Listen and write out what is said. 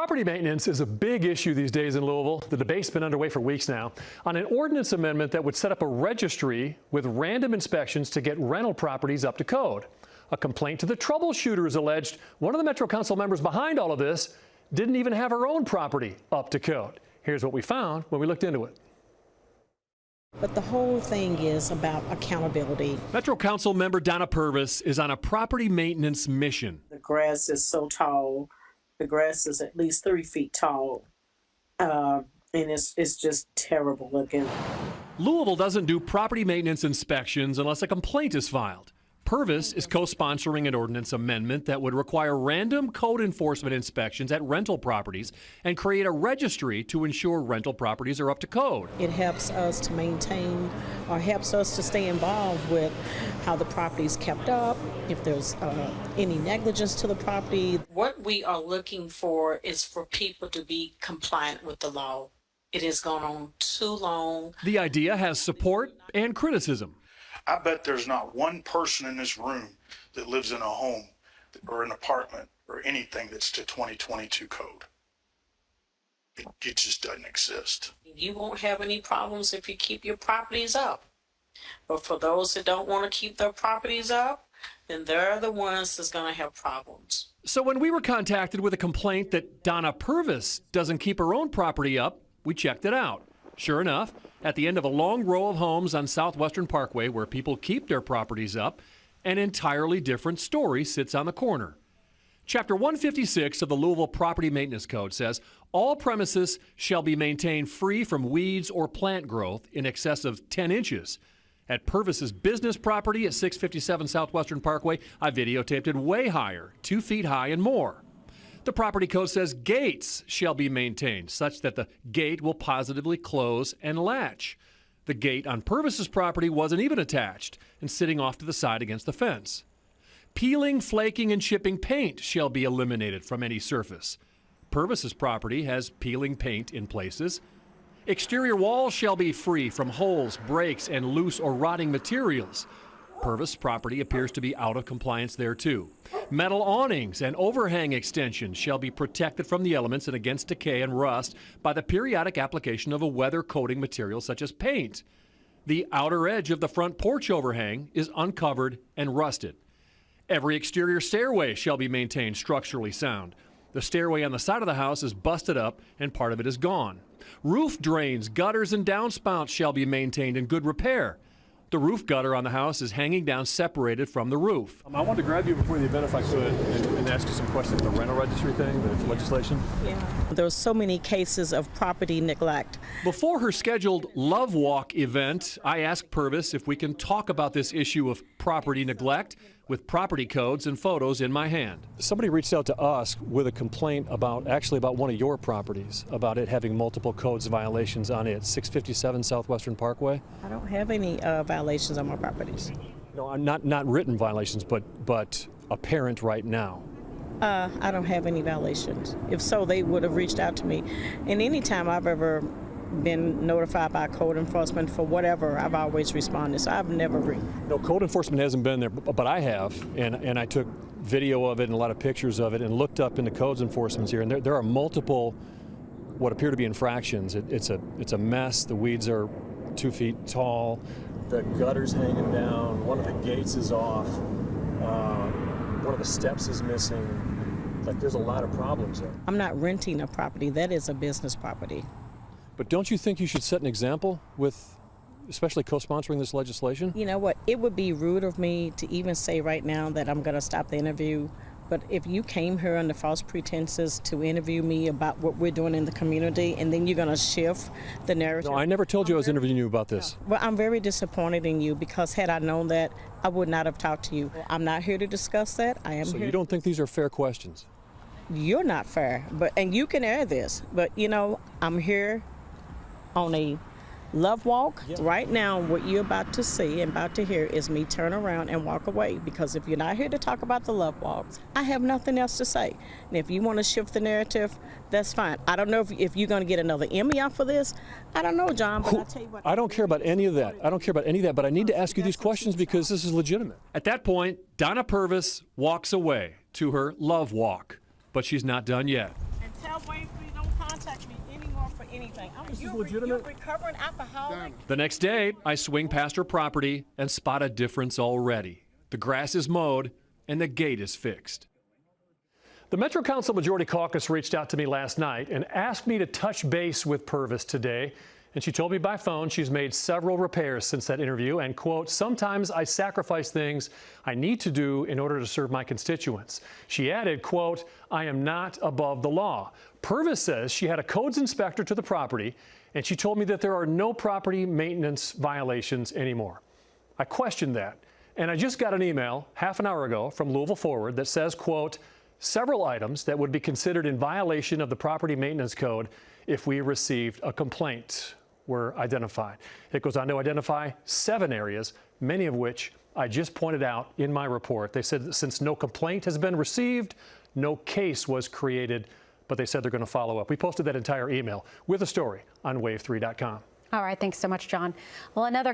Property maintenance is a big issue these days in Louisville. The debate's been underway for weeks now on an ordinance amendment that would set up a registry with random inspections to get rental properties up to code. A complaint to the troubleshooters alleged one of the Metro Council members behind all of this didn't even have her own property up to code. Here's what we found when we looked into it. But the whole thing is about accountability. Metro Council member Donna Purvis is on a property maintenance mission. The grass is so tall. The grass is at least 3 feet tall, and it's just terrible looking. Louisville doesn't do property maintenance inspections unless a complaint is filed. Purvis is co-sponsoring an ordinance amendment that would require random code enforcement inspections at rental properties and create a registry to ensure rental properties are up to code. It helps us to maintain, or helps us to stay involved with how the property is kept up, if there's any negligence to the property. What we are looking for is for people to be compliant with the law. It has gone on too long. The idea has support and criticism. I bet there's not one person in this room that lives in a home or an apartment or anything that's to 2022 code. It just doesn't exist. You won't have any problems if you keep your properties up. But for those that don't want to keep their properties up, then they're the ones that's going to have problems. So when we were contacted with a complaint that Donna Purvis doesn't keep her own property up, we checked it out. Sure enough, at the end of a long row of homes on Southwestern Parkway where people keep their properties up, an entirely different story sits on the corner. Chapter 156 of the Louisville Property Maintenance Code says all premises shall be maintained free from weeds or plant growth in excess of 10 inches. At Purvis's business property at 657 Southwestern Parkway, I videotaped it way higher, 2 feet high and more. The property code says gates shall be maintained such that the gate will positively close and latch. The gate on Purvis's property wasn't even attached and sitting off to the side against the fence. Peeling, flaking, and chipping paint shall be eliminated from any surface. Purvis's property has peeling paint in places. Exterior walls shall be free from holes, breaks, and loose or rotting materials. Purvis property appears to be out of compliance there too. Metal awnings and overhang extensions shall be protected from the elements and against decay and rust by the periodic application of a weather coating material such as paint. The outer edge of the front porch overhang is uncovered and rusted. Every exterior stairway shall be maintained structurally sound. The stairway on the side of the house is busted up and part of it is gone. Roof drains, gutters, and downspouts shall be maintained in good repair. The roof gutter on the house is hanging down separated from the roof. I wanted to grab you before the event if I could and ask you some questions. The rental registry thing, the legislation? Yeah. There's so many cases of property neglect. Before her scheduled Love Walk event, I asked Purvis if we can talk about this issue of property neglect with property codes and photos in my hand. Somebody reached out to us with a complaint about one of your properties, about it having multiple codes violations on it, 657 Southwestern Parkway. I don't have any violations on my properties. No, not written violations, but apparent right now. I don't have any violations. If so, they would have reached out to me. And any time I've ever been notified by code enforcement for whatever, I've always responded. So I've never No, code enforcement hasn't been there, but I have, and I took video of it and a lot of pictures of it and looked up into codes enforcement here, and there are multiple what appear to be infractions. It's a mess. The weeds are 2 feet tall. The gutter's hanging down. One of the gates is off. One of the steps is missing. Like, there's a lot of problems there. I'm not renting a property. That is a business property. But don't you think you should set an example with, especially co-sponsoring this legislation? You know what? It would be rude of me to even say right now that I'm going to stop the interview. But if you came here under false pretenses to interview me about what we're doing in the community, and then you're going to shift the narrative. No, I never told you I was interviewing you about this. Well, I'm very disappointed in you because had I known that, I would not have talked to you. I'm not here to discuss that. I am So here. you don't think these are fair questions? You're not fair, and you can air this. But, you know, I'm here on a love walk. Yeah. Right now, what you're about to see and about to hear is me turn around and walk away, because if you're not here to talk about the love walks, I have nothing else to say. And if you want to shift the narrative, that's fine. I don't know if you're going to get another Emmy off of this. I don't know, John, but I'll tell you what. I don't care about any of that. I don't care about any of that, but I need to ask you these questions because this is legitimate. At that point, Donna Purvis walks away to her love walk, but she's not done yet. Tell Wayne Free don't contact me anymore for anything. You're recovering alcoholic. The next day, I swing past her property and spot a difference already. The grass is mowed and the gate is fixed. The Metro Council Majority Caucus reached out to me last night and asked me to touch base with Purvis today. And she told me by phone she's made several repairs since that interview and, quote, sometimes I sacrifice things I need to do in order to serve my constituents. She added, quote, I am not above the law. Purvis says she had a codes inspector to the property, and she told me that there are no property maintenance violations anymore. I questioned that, and I just got an email half an hour ago from Louisville Forward that says, quote, several items that would be considered in violation of the property maintenance code if we received a complaint were identified. It goes on to identify 7 areas, many of which I just pointed out in my report. They said that since no complaint has been received, no case was created, but they said they're going to follow up. We posted that entire email with a story on wave3.com. All right, thanks so much, John. Well, another